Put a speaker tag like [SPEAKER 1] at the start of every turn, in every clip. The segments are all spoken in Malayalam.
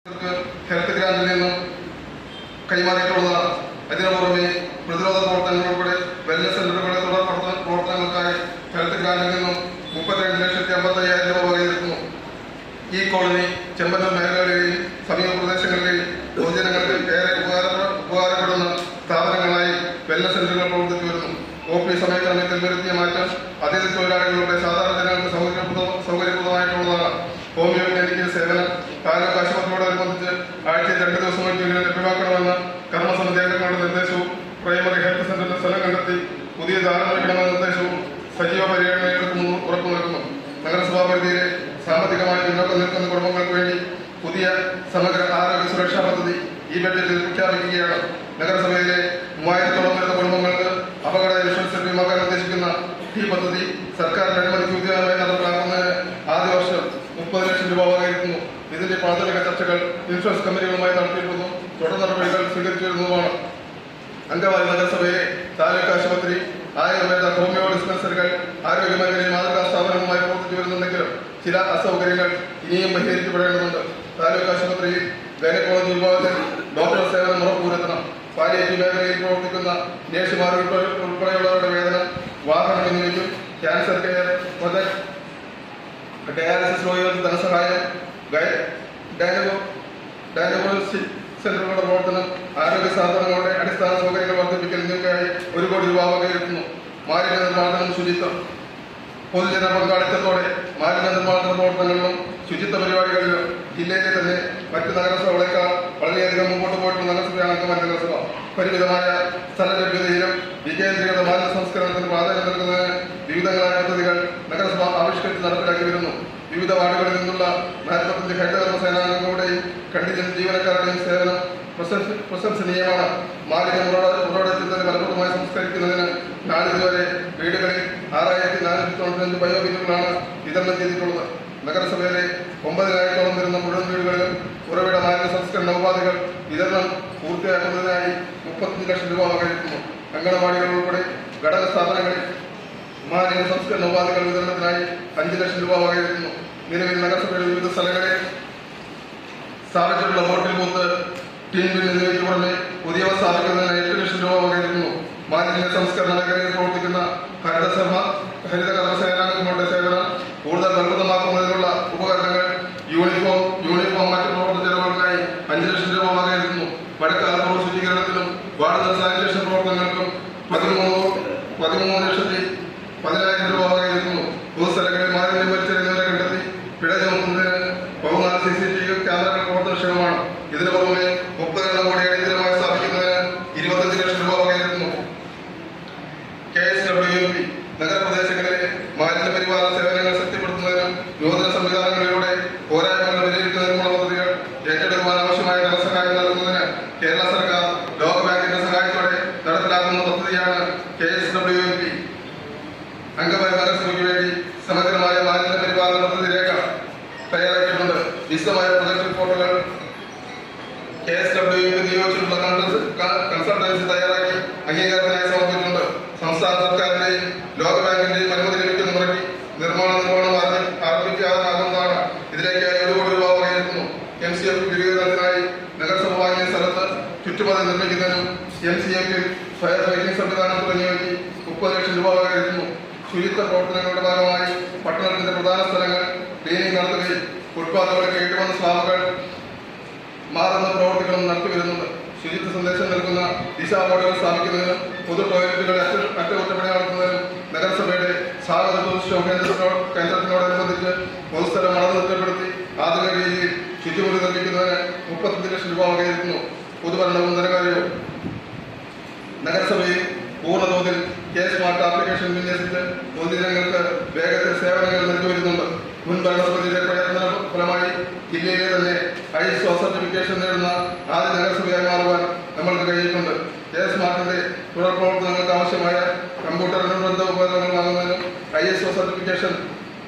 [SPEAKER 1] ഹെൽത്ത് ഗ്രാൻഡിൽ നിന്നും കൈമാറിയിട്ടുള്ളതാണ്. അതിനു പുറമെ പ്രതിരോധ പ്രവർത്തനങ്ങൾ ഉൾപ്പെടെ വെൽനസ് സെന്ററുകളുടെ തുടർ പ്രവർത്തനങ്ങൾക്കായി ഹെൽത്ത് ഗ്രാൻഡിൽ നിന്നും 32,50,000 രൂപ വകയിരുത്തുന്നു. ഈ കോളനി ചെമ്പന്നൂർ മേഖലകളിലെയും സമീപ പ്രദേശങ്ങളിലെയും പൊതുജനങ്ങൾക്ക് ഏറെ ഉപകാരപ്പെടുന്ന സ്ഥാപനങ്ങളായി വെൽനസ് സെന്ററുകൾ പ്രവർത്തിച്ചു വരുന്നു. OP സമയക്രമത്തിൽ വരുത്തിയ മാറ്റം അതിഥി തൊഴിലാളികളുടെ സാധാരണ ജനങ്ങൾക്ക് സൗകര്യപ്രദമായിട്ടുള്ളതാണ്. ഹോമിയോ ക്ലിനിക്കിൽ സേവനം താലൂക്ക് ആശുപത്രിയോടനുബന്ധിച്ച് ആഴ്ചയിൽ 2 ദിവസമെങ്കിലും ലഭ്യമാക്കണമെന്ന കർമ്മസമിതി അംഗങ്ങളുടെ നിർദ്ദേശവും പ്രൈമറി ഹെൽത്ത് സെന്ററിൽ സ്ഥലം കണ്ടെത്തി പുതിയ ധാരണ വയ്ക്കണമെന്ന നിർദ്ദേശവും സജീവ പരിഗണനകൾക്ക് ഉറപ്പു നൽകുന്നു. നഗരസഭാ പരിധിയിലെ സാമ്പത്തികമായി പിന്നോക്കം നിൽക്കുന്ന കുടുംബങ്ങൾക്ക് വേണ്ടി പുതിയ സമഗ്ര ആരോഗ്യ സുരക്ഷാ പദ്ധതി ഈ ബഡ്ജറ്റിൽ പ്രഖ്യാപിക്കുകയാണ്. നഗരസഭയിലെ 3000-ഓളം വരുന്ന കുടുംബങ്ങൾക്ക് അപകട ഇൻഷുറൻസ് ലഭ്യമാക്കാൻ ഉദ്ദേശിക്കുന്ന ഈ പദ്ധതി സർക്കാരിന്റെ അനുമതിക്ക് വിധേയമായി നടപ്പിലാക്കുന്നതിന് ആദ്യ വർഷം 30 ലക്ഷം രൂപ വകയിരുത്തുന്നു. ഇതിന്റെ പ്രാഥമിക ചർച്ചകൾ ഇൻഷുറൻസ് കമ്പനികളുമായി നടത്തിയിട്ടുള്ളതും തുടർ നടപടികൾ സ്വീകരിച്ചു വരുന്നതുമാണ്. അങ്കമാലി നഗരസഭയിലെ താലൂക്ക് ആശുപത്രി, ആയുർവേദ ഹോമിയോ ഡിസ്പെൻസറികൾ ആരോഗ്യ മേഖലയിൽ മാതൃകാ സ്ഥാപനങ്ങളുമായി പ്രവർത്തിച്ചു വരുന്നുണ്ടെങ്കിലും ചില അസൗകര്യങ്ങൾ ഇനിയും പരിഹരിക്കപ്പെടേണ്ടതുണ്ട്. താലൂക്ക് ആശുപത്രിയിൽ ഗൈനക്കോളജി വിഭാഗത്തിൽ ഡോക്ടർ സേവനം ഉറപ്പുവരുത്തണം. പാലിയേറ്റീവ് മേഖലയിൽ പ്രവർത്തിക്കുന്ന നഴ്സുമാർ ഉൾപ്പെടെയുള്ളവരുടെ വേതനം, വാഹനം എന്നിവയ്ക്കും ക്യാൻസർ കെയർ പ്രൊജക്ട്, ഡയാലിസിസ് രോഗികൾക്ക് ധനസഹായം, ഡയഗ്നോസ്റ്റിക് സെന്ററുകളുടെ പ്രവർത്തനം, ആരോഗ്യ സ്ഥാപനങ്ങളുടെ അടിസ്ഥാന സൗകര്യങ്ങൾ വർദ്ധിപ്പിക്കൽ എന്നിവയ്ക്കായി 1 കോടി രൂപ വകയിരുത്തുന്നു. മാലിന്യ നിർമ്മാർജ്ജനം, ശുചിത്വം. പൊതുജന പങ്കാളിത്തത്തോടെ മാലിന്യ നിർമ്മാർജ്ജന പ്രവർത്തനങ്ങളിലും ശുചിത്വ പരിപാടികളിലും ജില്ലയിലെ തന്നെ മറ്റ് നഗരസഭകളേക്കാൾ വളരെയധികം മുമ്പോട്ട് പോയിട്ടുള്ള നഗരസഭയാണ് അങ്കമാലി നഗരസഭ. പരിമിതമായ സ്ഥല ലഭ്യതയിലും വികേന്ദ്രീകൃത മാലിന്യ സംസ്കരണത്തിന് പ്രാധാന്യം നൽകുന്നതിന് വിവിധങ്ങളായ പദ്ധതികൾ നഗരസഭ ആവിഷ്കരിച്ച് നടപ്പിലാക്കി വരുന്നു. വിവിധ വാർഡുകളിൽ നിന്നുള്ള 45 ഹരിതകർമ്മ സേനാംഗങ്ങളുടെയും കണ്ടിജന്റ് ജീവനക്കാരുടെയും സേവനം പ്രശംസനീയമാണ്. മാലിന്യം ഉറവിടത്തിൽ തന്നെ ഫലപ്രദമായി സംസ്കരിക്കുന്നതിന് നാളിതുവരെ വീടുകളിൽ 6495 ബയോബിന്നുകളാണ് വിതരണം ചെയ്തിട്ടുള്ളത്. നഗരസഭയിലെ 9000-ഓളം വരുന്ന മുഴുവൻ വീടുകളിലും ഉറവിട മാലിന്യ സംസ്കരണ ഉപാധികൾ വിതരണം പൂർത്തിയാക്കുന്നതിനായി 35 ലക്ഷം രൂപ വകയിരുത്തുന്നു. അംഗനവാടികൾ ഉൾപ്പെടെ ഘടക സ്ഥാപനങ്ങളിൽ മാലിന്യ സംസ്കരണ ഉപാധികൾ വിതരണത്തിനായി 5 ലക്ഷം രൂപ വകയിരുത്തുന്നു. നിലവിൽ നഗരസഭയുടെ വിവിധ സ്ഥലങ്ങളിൽ സ്ഥാപിച്ചിട്ടുള്ള ബോട്ടിൽ ബൂത്ത്, ടിൻ ബിൻ എന്നിവയ്ക്ക് പുറമെ പുതിയവ സ്ഥാപിക്കുന്നതിന് 8 ലക്ഷം രൂപ വകയിരുത്തുന്നു. മാലിന്യ സംസ്കരണ മേഖലയിൽ പ്രവർത്തിക്കുന്ന ഹരിതകർമ്മ സേനാംഗങ്ങളുടെ സേവനം കൂടുതൽ ഫലപ്രദമാക്കുന്നതിനുള്ള ഉപകരണങ്ങൾ, യൂണിഫോം മറ്റു പ്രവർത്തന ചെലവുകൾക്കായി 5 ലക്ഷം രൂപ വകയിരുത്തുന്നു. മഴക്കാലപൂർവ്വ ശുചീകരണത്തിനും വാർഡ് സാനിറ്റേഷൻ പ്രവർത്തനങ്ങൾക്കും 13,10,00,000 രൂപ വകയിരുത്തുന്നു. പൊതുസ്ഥലങ്ങളിൽ മാലിന്യം വലിച്ചെറിയുന്നവരെ കണ്ടെത്തി പിഴ ചുമത്തുന്നതിന് 14 CCTV ക്യാമറകൾ പ്രവർത്തനക്ഷമമാണ്. ഇതിനു പുറമെ ഉപകരണം കൂടി അടിയന്തരമായി സ്ഥാപിക്കുന്നതിന് 25 ലക്ഷം രൂപ വകയിരുത്തുന്നു. KSWMP നഗരപ്രദേശങ്ങളിലെ മാലിന്യ പരിപാലന സേവനങ്ങൾ ശക്തിപ്പെടുത്തുന്നതിനും നൂതന സംവിധാനങ്ങളിലൂടെ പോരായ്മകൾ വിലയിരുത്തുന്നതിനുമുള്ള പദ്ധതികൾ ഏറ്റെടുക്കുവാൻ ആവശ്യമായ ധനസഹായം നൽകുന്നതിന് കേരള സർക്കാർ ലോകബാങ്കിന്റെ സഹായത്തോടെ നടപ്പിലാക്കുന്ന പദ്ധതിയാണ് KSWMP. അങ്കമാലി നഗരസഭയ്ക്ക് വേണ്ടി സമഗ്രമായ മാലിന്യ പരിപാലന പദ്ധതി രേഖ തയ്യാറാക്കിയിട്ടുണ്ട്. വിശദമായ പ്രൊജക്ട് റിപ്പോർട്ടുകൾ KSWMP നിയോഗിച്ചിട്ടുള്ള കൺസൾട്ടൻസി തയ്യാറാക്കി അംഗീകാരത്തിനായി സമർപ്പിച്ചിട്ടുണ്ട്. സംസ്ഥാന സർക്കാരിന്റെയും ലോകബാങ്കിന്റെയും അനുമതി ലഭിക്കുന്ന മുറയ്ക്ക് നിർമ്മാണം ആരംഭിക്കാനാകുന്നതാണ്. ഇതിലേക്കായി 1 കോടി രൂപ വകയിരുത്തുന്നു. MCF വിപുലീകരണത്തിനായി നഗരസഭ വാങ്ങിയ സ്ഥലത്ത് ചുറ്റുമതിൽ നിർമ്മിക്കുന്നതിനും MCF-ൽ ഫയർ ഫൈറ്റിംഗ് സംവിധാനം തുടങ്ങിയവയ്ക്ക് 30 ലക്ഷം രൂപ വകയിരുത്തുന്നു. ശുചിത്വ പ്രവർത്തനങ്ങളുടെ ഭാഗമായി പട്ടണത്തിന്റെ പ്രധാന സ്ഥലങ്ങൾ ക്ലീനിംഗ് നടത്തുകയും ഫുട്പാത്തുകളിൽ കേട്ടുവന്ന സ്ലാബുകൾ മാറുന്ന പ്രവർത്തികളും നടത്തിവരുന്നുണ്ട്. ശുചിത്വ സന്ദേശം നൽകുന്ന ദിശാ ബോർഡുകൾ സ്ഥാപിക്കുന്നതിനും പൊതു ടോയ്ലറ്റുകൾ അറ്റകുറ്റപ്പണി നടത്തുന്നതിനും നഗരസഭയുടെ സ്വാഗത ടൂറിസ്റ്റ് കേന്ദ്രത്തിനോടനുബന്ധിച്ച് പൊതുസ്ഥലം അളന്ന് തിട്ടപ്പെടുത്തി ആധുനിക രീതിയിൽ ശുചിമുറി നിർമ്മിക്കുന്നതിന് 35 ലക്ഷം രൂപ വകയിരുത്തുന്നു. പൊതുഭരണവും ധനകാര്യവും നഗരസഭയിൽ പൂർണ്ണതോതിൽ സ്മാർട്ട് ആപ്ലിക്കേഷൻ വിന്യസിച്ച് പൊതുജനങ്ങൾക്ക് വേഗത്തിൽ സേവനങ്ങൾ നൽകി വരുന്നുണ്ട്. മുൻ ഭരണസമിതിയുടെ പ്രയത്ന ഫലമായി ജില്ലയിലെ തന്നെ ISO സർട്ടിഫിക്കേഷൻ നേടുന്ന ആദ്യ നഗരസഭയായി മാറുവാൻ നമ്മൾക്ക് കഴിഞ്ഞിട്ടുണ്ട്. സ്മാർട്ടിന്റെ തുടർ പ്രവർത്തനങ്ങൾക്ക് ആവശ്യമായ കമ്പ്യൂട്ടർ അനുബന്ധ ഉപകരണങ്ങൾ വാങ്ങുന്നതിനും ISO സർട്ടിഫിക്കേഷൻ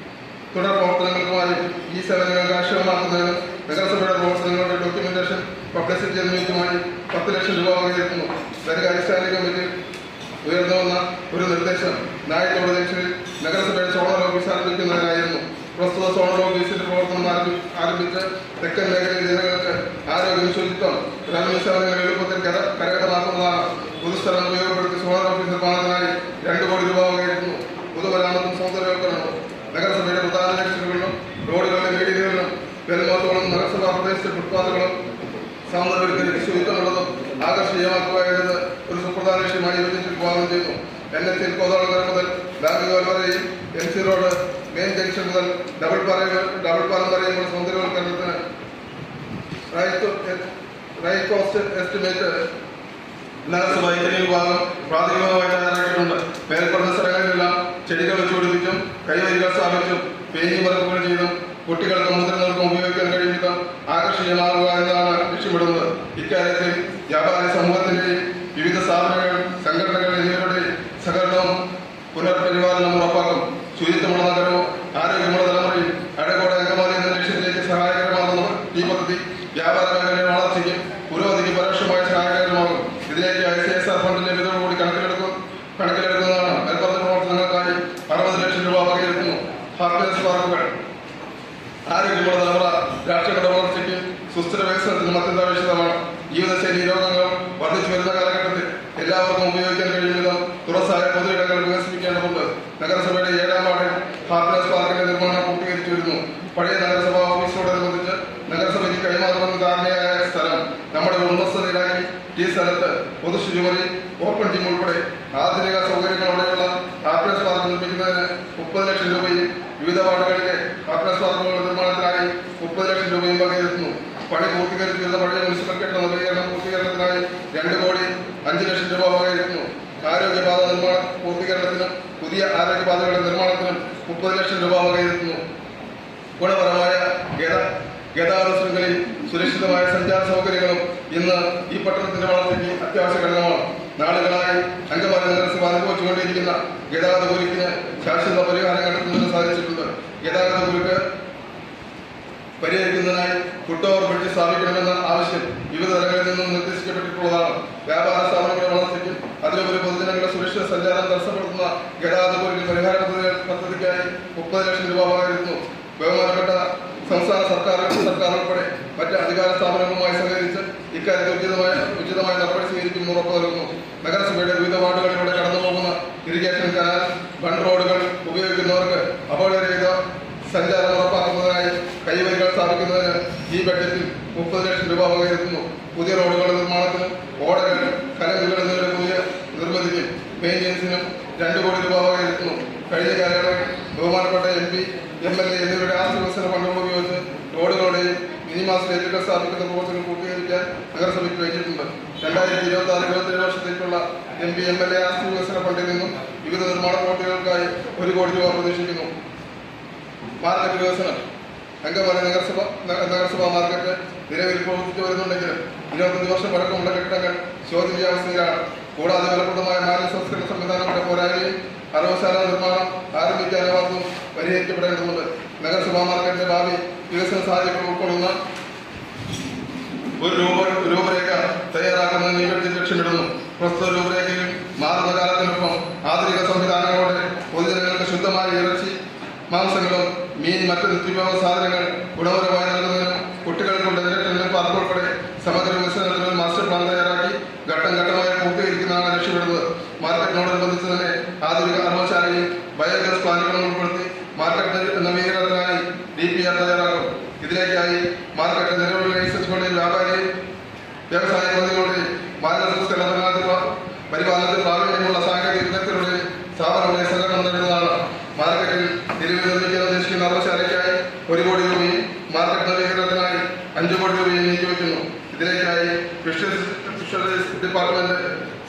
[SPEAKER 1] തുടർ പ്രവർത്തനങ്ങൾക്കുമായി ഈ സേവനങ്ങൾ കാര്യക്ഷമമാക്കുന്നതിനും നഗരസഭയുടെ പ്രവർത്തനങ്ങളുടെ ഡോക്യുമെന്റേഷൻ, പബ്ലിസിറ്റി എന്നിവയ്ക്കുമായി 10 ലക്ഷം രൂപ വകയിരുത്തുന്നു. ധനകാര്യ കമ്മിറ്റി ഉയർന്നു വന്ന ഒരു നിർദ്ദേശം നായത്തോട് ജംഗ്ഷനിൽ നഗരസഭയുടെ സോണൽ ഓഫീസ് ആരംഭിക്കുന്നതിനായിരുന്നു. പ്രസ്തുത സോണൽ ഓഫീസിന്റെ പ്രവർത്തനം ആരംഭിച്ച് തെക്കൻ മേഖലയിലെ ജനങ്ങൾക്ക് റവന്യൂ സേവനങ്ങൾ എളുപ്പത്തിൽ കരകതമാക്കുന്നതാണ്. പൊതുസ്ഥലം ഉപയോഗപ്പെടുത്തി സോളാർ ഓഫീസ് നിർമ്മാണത്തിനായി 2 കോടി രൂപ വകയിരുത്തുന്നു. പൊതുമരാമത്തും സൗന്ദര്യവൽക്കരണവും നഗരസഭയുടെ പ്രധാന ലക്ഷ്യങ്ങളിലും റോഡുകളുടെ മീഡിയകളിലും വെൽമോട്ടുകളും നഗരസഭാ പ്രദേശത്തെ ഫുട്പാത്തുകളും സൗന്ദര്യവൽക്കരിച്ച് ശുചിത്വമുള്ളതും ആകർഷണീയമാക്കുക എന്നത് ഒരു സുപ്രധാന ലക്ഷ്യമായി ബജറ്റിൽ വിഭാവനം ചെയ്യുന്നു. NH കോതോളം മുതൽ ബാങ്കുകൾ വരെയും MC റോഡ് മെയിൻ ജംഗ്ഷൻ മുതൽ ഡബിൾ പാലം വരെയുമുള്ള സൗന്ദര്യവൽക്കരണത്തിന് റൈറ്റ് കോസ്റ്റ് എസ്റ്റിമേറ്റ് നഗരസഭ വിഭാഗം പ്രാഥമികമായി തയ്യാറാക്കിയിട്ടുണ്ട്. മേൽപ്പറഞ്ഞ സ്ഥലങ്ങളിലെല്ലാം ചെടികൾ വെച്ചുപിടിപ്പിച്ചും കൈവരികൾ സ്ഥാപിച്ചും പെയിന്റിംഗ് വർക്കുകൾ ചെയ്തും കുട്ടികൾക്കും മുതിർന്നവർക്കും ഉപയോഗിക്കാൻ കഴിയും വിധം ആകർഷണീയമാകുക എന്നതാണ് ലക്ഷ്യമിടുന്നത്. ഇക്കാര്യത്തിൽ വ്യാപാരി സമൂഹത്തിന്റെയും വിവിധ സ്ഥാപനങ്ങൾ, സംഘടനകൾ എന്നിവരുടെ സഹകരണവും പുനർപരിപാലനം ഉറപ്പാക്കും. ശുചിത്വമുള്ള നഗരവും ആരോഗ്യമുള്ള തലമുറയും അഴകോടെ അങ്കമാലി എന്ന ലക്ഷ്യത്തിലേക്ക് സഹായകരമാകുന്ന ഈ പദ്ധതി വ്യാപാര മേഖലയുടെ വളർച്ചയ്ക്കും പുരോഗതിക്ക് പരോക്ഷമായി സഹായകരമാകും. ഇതിലേക്ക് ICSR ഫണ്ടിന്റെ ലഭ്യത കൂടി കണക്കിലെടുക്കുന്നതാണ്. മേൽപ്പറഞ്ഞ പ്രവർത്തനങ്ങൾക്കായി 60 ലക്ഷം രൂപ വകയിരുത്തുന്നു. ഹാപ്പിനെസ് പാർക്കുകൾ ആരോഗ്യമുള്ള തലമുറ രാഷ്ട്രീയങ്ങളുടെ വളർച്ചയ്ക്കും സുസ്ഥിര വികസനത്തിനും അത്യന്താപേക്ഷിതമാണ്. ജീവിതശൈലി രോഗങ്ങൾ വർദ്ധിച്ചു വരുന്ന കാലഘട്ടത്തിൽ എല്ലാവർക്കും ഉപയോഗിക്കാൻ കഴിയും വിധം തുറസായ പൊതുയിടങ്ങൾ വികസിപ്പിക്കേണ്ടതുണ്ട്. നഗരസഭയുടെ 7ാം വാർഡിൽ ഹാപ്പിനെസ് പാർക്കിന്റെ നിർമ്മാണം പൂർത്തീകരിച്ചു വരുന്നു. പഴയ നഗരസഭാ ഓഫീസിനോടനുബന്ധിച്ച് നഗരസഭയ്ക്ക് കൈമാറുമെന്ന് ധാരണയായ സ്ഥലം നമ്മുടെ ഉടമസ്ഥതയിലാക്കി ഈ സ്ഥലത്ത് പൊതുശുചിമുറി, ഓപ്പൺ ജിം ഉൾപ്പെടെ ആധുനിക സൗകര്യങ്ങളോടെയുള്ള ഹാപ്പിനെസ് പാർക്ക് നിർമ്മിക്കുന്നതിന് 30 ലക്ഷം രൂപയും വിവിധ വാർഡുകളിലെ ഹാപ്പിനെസ് പാർക്കുകളുടെ നിർമ്മാണത്തിനായി 30 ലക്ഷം രൂപയും വകയിരുത്തുന്നു. പണി പൂർത്തീകരിച്ചിരുന്ന പഴയ മുനിസിപ്പൽ കെട്ടിട നവീകരണം പൂർത്തീകരണത്തിനായി 2 കോടി 5 ലക്ഷം രൂപ വകയിരുത്തുന്നു. ആരോഗ്യപാത നിർമ്മാണ പൂർത്തീകരണത്തിനും പുതിയ ആരോഗ്യപാതകളുടെ നിർമ്മാണത്തിനും 30 ലക്ഷം രൂപ വകയിരുത്തുന്നു. ഗുണപരമായ ഗതാഗത ശൃംഖലയും സുരക്ഷിതമായ സഞ്ചാര സൗകര്യങ്ങളും ഇന്ന് ഈ പട്ടണത്തിന്റെ വളർച്ചയ്ക്ക് അത്യാവശ്യ ഘടകമാണ്. നാളുകളായി അങ്കമാലി നഗരസഭ അനുഭവിച്ചുകൊണ്ടിരിക്കുന്ന ഗതാഗത കുരുക്കിന് ശാശ്വത പരിഹാരം കണ്ടെത്തുന്നതിന് സാധിച്ചിട്ടുണ്ട്. ഗതാഗത കുരുക്ക് പരിഹരിക്കുന്നതിനായി ഫുട് ഓവർ ബ്രിഡ്ജ് സ്ഥാപിക്കണമെന്ന ആവശ്യം വിവിധ തലങ്ങളിൽ നിന്നും നിർദ്ദേശിക്കപ്പെട്ടിട്ടുള്ളതാണ്. വ്യാപാര സ്ഥാപനങ്ങളുടെ വളർച്ചയ്ക്കും അതിലുപരി പൊതുജനങ്ങളുടെ സുരക്ഷിത സഞ്ചാരം തടസ്സപ്പെടുത്തുന്ന ഗതാഗത കുരുക്ക് പരിഹാര പദ്ധതിക്കായി 30 ലക്ഷം രൂപ വകയിരുത്തുന്നു. ബഹുമാനപ്പെട്ട സംസ്ഥാന സർക്കാർ ഉൾപ്പെടെ മറ്റ് അധികാര സ്ഥാപനങ്ങളുമായി സഹകരിച്ച് ഇക്കാര്യത്തിൽ ഉചിതമായ നടപടി സ്വീകരിക്കുമെന്ന് ഉറപ്പു നൽകുന്നു. നഗരസഭയുടെ വിവിധ വാർഡുകളിലൂടെ കടന്നുപോകുന്ന ഇറിഗേഷൻ കനാൽ, ബണ്ട് റോഡുകൾ ഉപയോഗിക്കുന്നവർക്ക് അപകടരഹിത സഞ്ചാരം ഉറപ്പാക്കുന്നതിനായി കൈവരികൾ സ്ഥാപിക്കുന്നതിന് ഈ ബഡ്ജറ്റിൽ 30 ലക്ഷം രൂപ വകയിരുത്തുന്നു. പുതിയ റോഡുകളുടെ നിർമ്മാണത്തിനും ഓടകൾ, കലങ്ങുകൾ എന്നിവയുടെ പുതിയ നിർമ്മിതിക്കും മെയിൻ്റെനൻസിനും 2 കോടി രൂപ വകയിരുത്തുന്നു. കഴിഞ്ഞ കാലയളവിൽ ബഹുമാനപ്പെട്ട MP, MLA എന്നിവരുടെ ആസ്തി വികസന ഫണ്ടുകൾ ഉപയോഗിച്ച് റോഡുകളുടെയും മിനിമാസ് ലൈറ്റുകൾ സ്ഥാപിക്കുന്ന പ്രവർത്തനങ്ങൾ പൂർത്തീകരിക്കാൻ നഗരസഭയ്ക്ക് കഴിഞ്ഞിട്ടുണ്ട്. 2026-27 വർഷത്തേക്കുള്ള MP, MLA ആസ്തി വികസന ഫണ്ടിൽ നിന്നും വിവിധ നിർമ്മാണ പ്രവർത്തികൾക്കായി 1 കോടി രൂപ പ്രതീക്ഷിക്കുന്നു. മാർക്കറ്റ് വികസനം. അങ്കമാലി നഗരസഭാ മാർക്കറ്റ് നിലവിൽ പ്രവർത്തിച്ചു വരുന്നുണ്ടെങ്കിലും 25 വർഷം പഴക്കമുള്ള കെട്ടിടങ്ങൾ ശോചനീയാവസ്ഥയിലാണ്. കൂടാതെ ഫലപ്രദമായ മാലിന്യ സംസ്കരണ സംവിധാനങ്ങളുടെ പോരായ്മയും അറവശാല നിർമ്മാണം ആരംഭിക്കാനാവാത്തതും പരിഹരിക്കപ്പെടേണ്ടതുണ്ട്. നഗരസഭാ മാർക്കറ്റിന്റെ ഭാവി വികസന സാധ്യതകൾ ഉൾക്കൊള്ളുന്ന ഒരു രൂപരേഖ തയ്യാറാക്കുന്നതിന് ഈ ബഡ്ജറ്റ് ലക്ഷ്യമിടുന്നു. പ്രസ്തുത രൂപരേഖയിൽ മാറുന്ന കാലത്തിനൊപ്പം ആധുനിക സംവിധാനങ്ങളോടെ പൊതുജനങ്ങൾക്ക് ശുദ്ധമായ ഇറച്ചി, മാംസങ്ങളും മീൻ, മറ്റ് നിത്യോപയോഗ സാധനങ്ങൾ ഗുണപരമായി നൽകുന്നതിനും കുട്ടികൾക്കുള്ള എന്റർടൈൻമെന്റ് പാർക്ക് ഉൾപ്പെടെ സമഗ്ര വികസനത്തിന് മാസ്റ്റർ പ്ലാൻ തയ്യാറാക്കി ഘട്ടം ഘട്ടമായി പൂർത്തീകരിക്കുന്നതാണ് ലക്ഷ്യമിടുന്നത്. മാർക്കറ്റിനോടനുബന്ധിച്ച് തന്നെ ആധുനിക അറവശാലയും ബയോഗ്യാസ് പ്ലാന്റുകളും ഉൾപ്പെടുത്തി മാർക്കറ്റ് നവീകരണത്തിനായി DPR തയ്യാറാക്കും. ഇതിലേക്കായി മാർക്കറ്റ് നിലവിലെ ലൈസൻസുകളിൽ വ്യാപാരി വ്യവസായ പ്രതികളുടെ മാലിന്യ പരിപാലനത്തിൽ പ്രാവീണ്യമുള്ള സാങ്കേതിക വിദഗ്ധരുടെ സ്ഥാപനങ്ങളുടെ സഹകരണം നേടുന്നതാണ്. മാർക്കറ്റിൽ നിലവിൽ നിർമ്മിക്കാൻ ഉദ്ദേശിക്കുന്ന അറവശാലയ്ക്കായി 1 കോടി രൂപയും മാർക്കറ്റ് നവീകരണത്തിനായി 5 കോടി രൂപയും നീക്കിവെക്കുന്നു. ഇതിലേക്കായി ഫിഷറീസ് ഡിപ്പാർട്ട്മെന്റ്,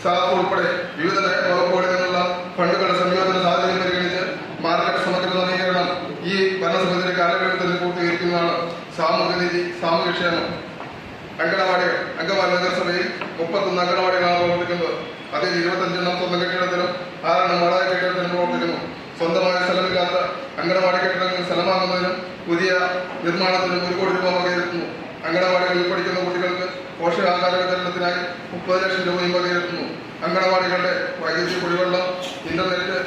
[SPEAKER 1] സാഫ് ഉൾപ്പെടെ വിവിധ വകുപ്പുകളിൽ നിന്നുള്ള ഫണ്ടുകളുടെ സംയോജന സാധ്യതകൾ പരിഗണിച്ച് മാർക്കറ്റ് സമഗ്ര നവീകരണം ഈ ഭരണസമിതിയുടെ കാലഘട്ടത്തിൽ പൂർത്തീകരിക്കുന്നതാണ്. സാമൂഹ്യനീതി, സാമൂഹ്യക്ഷേമം. അങ്കണവാടികൾ. അങ്കമാലി നഗരസഭയിൽ 31 അങ്കണവാടികളാണ് പ്രവർത്തിക്കുന്നത്. അതിൽ 25 സ്വന്തം കെട്ടിടത്തിലും 6 വാടക കെട്ടിടത്തിലും പ്രവർത്തിക്കുന്നു. സ്വന്തമായ സ്ഥലമില്ലാത്ത അങ്കണവാടി കെട്ടിടങ്ങൾ സ്ഥലമാകുന്നതിനും പുതിയ നിർമ്മാണത്തിനും 1 കോടി രൂപ വകയിരുത്തുന്നു. അങ്കണവാടികളിൽ പഠിക്കുന്ന കുട്ടികൾക്ക് പോഷകാഹാര വിതരണത്തിനായി 30 ലക്ഷം രൂപയും വകയിരുത്തുന്നു. അങ്കണവാടികളുടെ വൈദ്യുതി, കുടിവെള്ളം, ഇന്റർനെറ്റ്,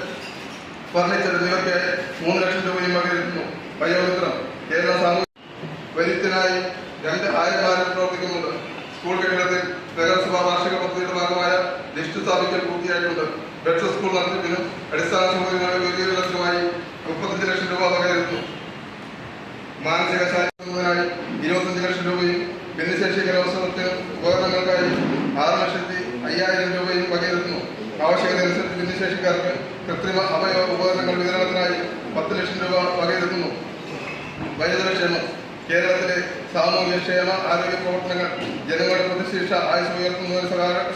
[SPEAKER 1] ഫർണിച്ചർ എന്നിവയ്ക്കായി 3 ലക്ഷം രൂപയും വകയിരുത്തുന്നു. വയോമിത്രം. കേരള സാമൂഹ്യ വൈദ്യുതിനായി 2 ആയമാരും പ്രവർത്തിക്കുന്നുണ്ട്. സ്കൂൾ കെട്ടിടത്തിൽ അടിസ്ഥാന സൗകര്യങ്ങളുടെ വിപുലീകരണത്തിനുമായി 35 ലക്ഷം രൂപ വകയിരുത്തുന്നു. മാനസിക ശാരീരികത്തിനായി 25 ലക്ഷം രൂപയും ഭിന്നശേഷി കലോത്സവത്തിന് ഉപകരണങ്ങൾക്കായി 6,05,000 രൂപയും വകയിരുത്തുന്നു. ആവശ്യകതയനുസരിച്ച് ഭിന്നശേഷിക്കാർക്ക് കൃത്രിമ അവയവ ഉപകരണങ്ങൾ വിതരണത്തിനായി 10 ലക്ഷം രൂപ വകയിരുത്തുന്നു. വയോജനക്ഷേമം കേരളത്തിലെ സാമൂഹ്യ ക്ഷേമ ആരോഗ്യ പ്രവർത്തനങ്ങൾ ജനങ്ങളുടെ പ്രതിശീർഷ ആയുസ് ഉയർത്തുന്നതിന്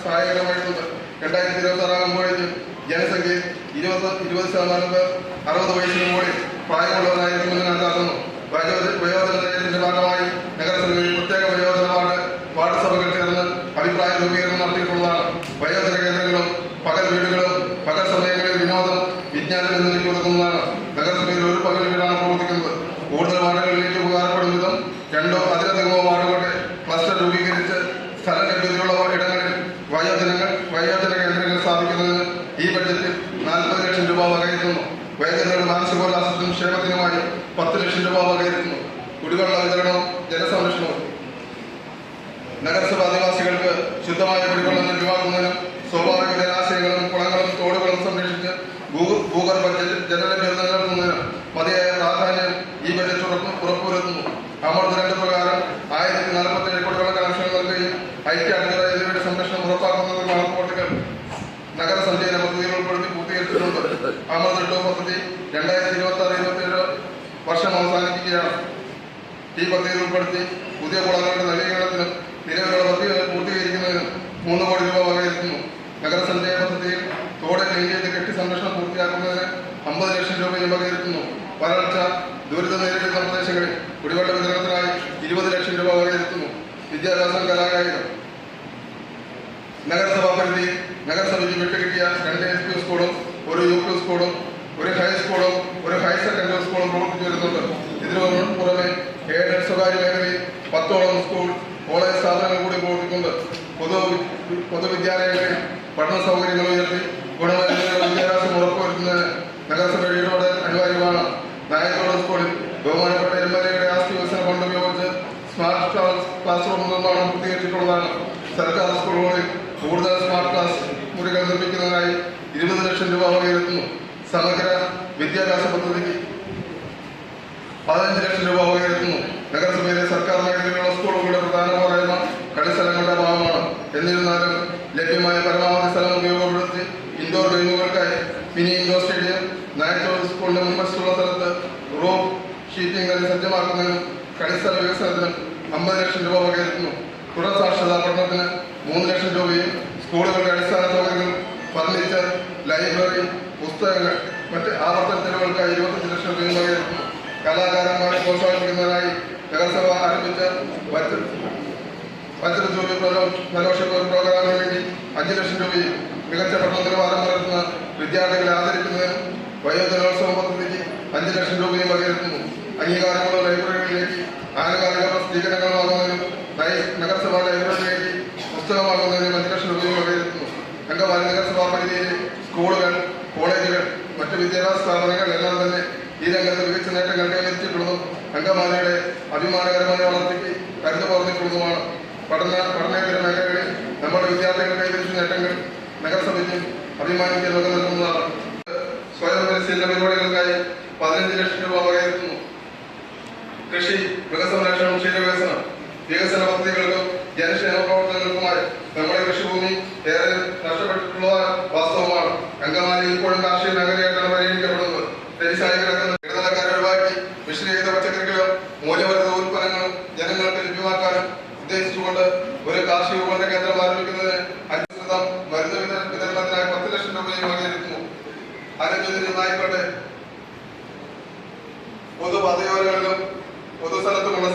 [SPEAKER 1] സഹായകരമായിട്ടുണ്ട്. 2026 ആകുമ്പോഴേക്കും ജനസംഖ്യയിൽ 20% പേർ 60 വയസ്സിന് മുകളിൽ പ്രായമുള്ളവരായിരിക്കുമെന്ന് കണക്കാക്കുന്നു. വയോജന നയത്തിന്റെ ഭാഗമായി നഗരസഭയിൽ പ്രത്യേക വയോജന വാർഡ് സഭകൾ ചേർന്ന് അഭിപ്രായ രൂപീകരണം നടത്തിയിട്ടുള്ളതാണ്. വയോജന കേന്ദ്രങ്ങളും പകൽ വീടുകളും പകൽ സമയങ്ങളിൽ വിനോദം വിജ്ഞാനം എന്നിവയ്ക്ക് കൊടുക്കുന്നതാണ്. നഗരസഭയിൽ ഒരു പകൽ വീടാണ് പ്രവർത്തിക്കുന്നത്. കൂടുതൽ വാർഡുകളിലേക്ക് ഉപകാരപ്പെടും വിധം 2 അതിലധികമോ വാർഡുകളുടെ ക്ലസ്റ്റർ രൂപീകരിച്ച് സ്ഥല ലഭ്യതയുള്ള ഇടങ്ങളിൽ വയോജന കേന്ദ്രങ്ങൾ സ്ഥാപിക്കുന്നതിന് ഈ ബഡ്ജറ്റിൽ 40 ലക്ഷം രൂപ വകയിരുത്തുന്നു. വയോജനങ്ങളുടെ മാനസികോല്ലാസത്തിനും ക്ഷേമത്തിനുമായി 10 ലക്ഷം രൂപ വകയിരുത്തുന്നു. കുടിവെള്ള വിതരണവും ജലസംരക്ഷണവും നഗരസഭ അധിവാസികൾക്ക് ശുദ്ധമായ കുടിവെള്ളം ലഭ്യമാക്കുന്നതിനും സ്വാഭാവിക ജലാശയങ്ങളും കുളങ്ങളും തോടുകളും സംരക്ഷിച്ച് ഭൂഗർഭ ജലലഭ്യത നിലനിർത്തുന്നതിനും മതിയായ പ്രാധാന്യം ഈ ബജറ്റ് ഉറപ്പുവരുത്തുന്നു. അമൃത് 2 പ്രകാരം 1047 കുടിവെള്ള കണക്ഷനുകൾ നൽകുകയും ഐക്യാധികത എന്നിവയുടെ സംരക്ഷണം ഉറപ്പാക്കുന്നതിനുള്ള പ്രവർത്തികൾ നഗരസഞ്ചയന പദ്ധതികൾ ഉൾപ്പെടുത്തി പൂർത്തീകരിച്ചിട്ടുണ്ട്. അമൃത് 2 പദ്ധതി 2026-27 വർഷം അവസാനിപ്പിക്കുകയാണ്. ഈ പദ്ധതിയിൽ ഉൾപ്പെടുത്തി പുതിയ കുളങ്ങളുടെ നവീകരണത്തിനും നിലവിലുള്ള പദ്ധതി പൂർത്തീകരിക്കുന്നതിനും 3 കോടി രൂപ വകയിരുത്തുന്നു. നഗരസഞ്ചയ പദ്ധതിയിൽ തോട് ക്ലീൻ ചെയ്ത് കെട്ടി സംരക്ഷണം പൂർത്തിയാക്കുന്നതിന് 50 ലക്ഷം രൂപയും വകയിരുത്തുന്നു. വരൾച്ച ദുരിതം നേരിടുന്ന പ്രദേശങ്ങളിൽ കുടിവെള്ള വിതരണത്തിനായി 20 ലക്ഷം രൂപ വകയിരുത്തുന്നു. വിദ്യാഭ്യാസം കലാകായികം നഗരസഭാ പരിധിയിൽ നഗരസഭയ്ക്ക് വിട്ടുകിട്ടിയ 2 LP സ്കൂളും 1 UP സ്കൂളും 1 ഹൈസ്കൂളും 1 ഹയർ സെക്കൻഡറി സ്കൂളും പ്രവർത്തിച്ചു വരുന്നുണ്ട്. ഇതിനു പുറമെ എയ്ഡഡ് സ്വകാര്യ മേഖലയിൽ 10ഓളം സ്കൂൾ കോളേജ് സ്ഥാപനങ്ങൾ കൂടി പ്രവർത്തിക്കുന്നുണ്ട്. പൊതുവിദ്യാലയങ്ങളിൽ പഠന സൗകര്യങ്ങൾ ഉയർത്തി ഗുണമേന്മയുള്ള വിദ്യാഭ്യാസം ഉറപ്പുവരുത്തുന്നതിന് നഗരസഭയുടെ ഇടപെടൽ അനിവാര്യമാണ്. നായകോട് സ്കൂളിൽ ബഹുമാനപ്പെട്ട MLA ആസ്തി വികസന ഫണ്ട് ഉപയോഗിച്ച് സ്മാർട്ട് ക്ലാസ് റൂം നിർമ്മാണം പൂർത്തീകരിച്ചിട്ടുള്ളതാണ്. സർക്കാർ സ്കൂളുകളിൽ കൂടുതൽ സ്മാർട്ട് ക്ലാസ് മുറികൾ നിർമ്മിക്കുന്നതിനായി 20 ലക്ഷം രൂപ വകയിരുത്തുന്നു. സമഗ്ര വിദ്യാഭ്യാസ പദ്ധതിക്ക് 15 ലക്ഷം രൂപ വകയിരുത്തുന്നു. നഗരസഭയിലെ സർക്കാർ മേഖലയിലുള്ള സ്കൂളുകളുടെ പ്രധാന പോരായ്മ കളിസ്ഥലങ്ങളുടെ അഭാവമാണ്. എന്നിരുന്നാലും ലഭ്യമായ പരമാവധി സ്ഥലം ഉപയോഗപ്പെടുത്തി ഇൻഡോർ ഗെയിമുകൾക്കായി മിനി ഇൻഡോർ സ്റ്റേഡിയം, നായത്തോട് സ്കൂളിന്റെ മുൻവശത്തുള്ള സ്ഥലത്ത് റൂഫ് ഷീറ്റിംഗ് നൽകി സജ്ജമാക്കുന്നതിനും കളിസ്ഥല വികസനത്തിനും 50 ലക്ഷം രൂപ വകയിരുത്തുന്നു. തുടർ സാക്ഷരതാ പഠനത്തിന് 3 ലക്ഷം രൂപയും സ്കൂളുകളുടെ അടിസ്ഥാന സൗകര്യങ്ങൾ, ഫർണിച്ചർ, ലൈബ്രറി, പുസ്തകങ്ങൾ, മറ്റ് ആവർത്തന ചെലവുകൾക്കായി 25 ലക്ഷം രൂപയും വകയിരുത്തുന്നു. കലാകാരന്മാരെ പ്രോത്സാഹിപ്പിക്കുന്നതിനായി നഗരസഭ ആരംഭിച്ച വജ്രജൂബി ഫെലോഷിപ്പ് പ്രോഗ്രാമിന് വേണ്ടി 5 ലക്ഷം രൂപയും മികച്ച പഠന നിലവാരം പുലർത്തുന്ന വിദ്യാർത്ഥികളെ ആദരിക്കുന്നതിനും വയോജനോത്സവ പദ്ധതിക്ക് 5 ലക്ഷം രൂപയും വകയിരുത്തുന്നു. അംഗീകാരമുള്ള ലൈബ്രറികളിലേക്ക് ആനുകാലിക പ്രസിദ്ധീകരണങ്ങൾ വാങ്ങുന്നതിനും നഗരസഭാ ലൈബ്രറിയിലേക്ക് പുസ്തകം വാങ്ങുന്നതിനും 5 ലക്ഷം രൂപയും വകയിരുത്തുന്നു. അങ്കമാലി നഗരസഭാ പരിധിയിലെ സ്കൂളുകൾ, കോളേജുകൾ, മറ്റ് വിദ്യാഭ്യാസ സ്ഥാപനങ്ങൾ എല്ലാം തന്നെ ഈ രംഗത്ത് മികച്ച നേട്ടങ്ങൾ കൈവരിച്ചിട്ടുള്ളതും അങ്കമാലിയുടെ അഭിമാനകരമായ വളർച്ചയ്ക്ക് കരുതു പറഞ്ഞിട്ടുള്ളതുമാണ്. പഠനേതര മേഖലകളിൽ നമ്മുടെ വിദ്യാർത്ഥികൾ കൈവരിച്ച നേട്ടങ്ങൾ നഗരസഭയ്ക്കും അഭിമാനിക്കാൻ വക നൽകുന്നതാണ്. സ്വയം പരിശീലന പരിപാടികൾക്കായി 15 ലക്ഷം രൂപ വകയിരുത്തുന്നു. കൃഷി, മൃഗസംരക്ഷണം, ക്ഷീരവികസനം വികസന പദ്ധതികൾക്കും ജനക്ഷേമ പ്രവർത്തനങ്ങൾക്കുമായി നമ്മുടെ കൃഷിഭൂമി ഏറെ നഷ്ടപ്പെട്ടിട്ടുള്ള വാസ്തവമാണ്. അങ്കമാലി ഇപ്പോഴും കാർഷിക മേഖലയായിട്ടാണ് പരിഗണിക്കപ്പെടുന്നത്. തരിശായി കിടക്കുന്ന ഇടനിലക്കാരെ ഒഴിവാക്കി മിശ്രീകൃത പച്ചക്കറികളും മൂല്യവർദ്ധിത ഉൽപ്പന്നങ്ങളും ജനങ്ങൾക്ക് ലഭ്യമാക്കാനും ഉദ്ദേശിച്ചുകൊണ്ട് ഒരു കാർഷിക ഉപകരണ കേന്ദ്രം ആരംഭിക്കുന്നതിന് അനുസൃതം മരുന്ന് വിതരണത്തിനായി 10 ലക്ഷം രൂപയും വകയിരുത്തുന്നു. ആരോഗ്യത്തിനായിക്കോട്ടെ പൊതുപാതയോരങ്ങളിലും പൊതുസ്ഥലത്തുമുള്ള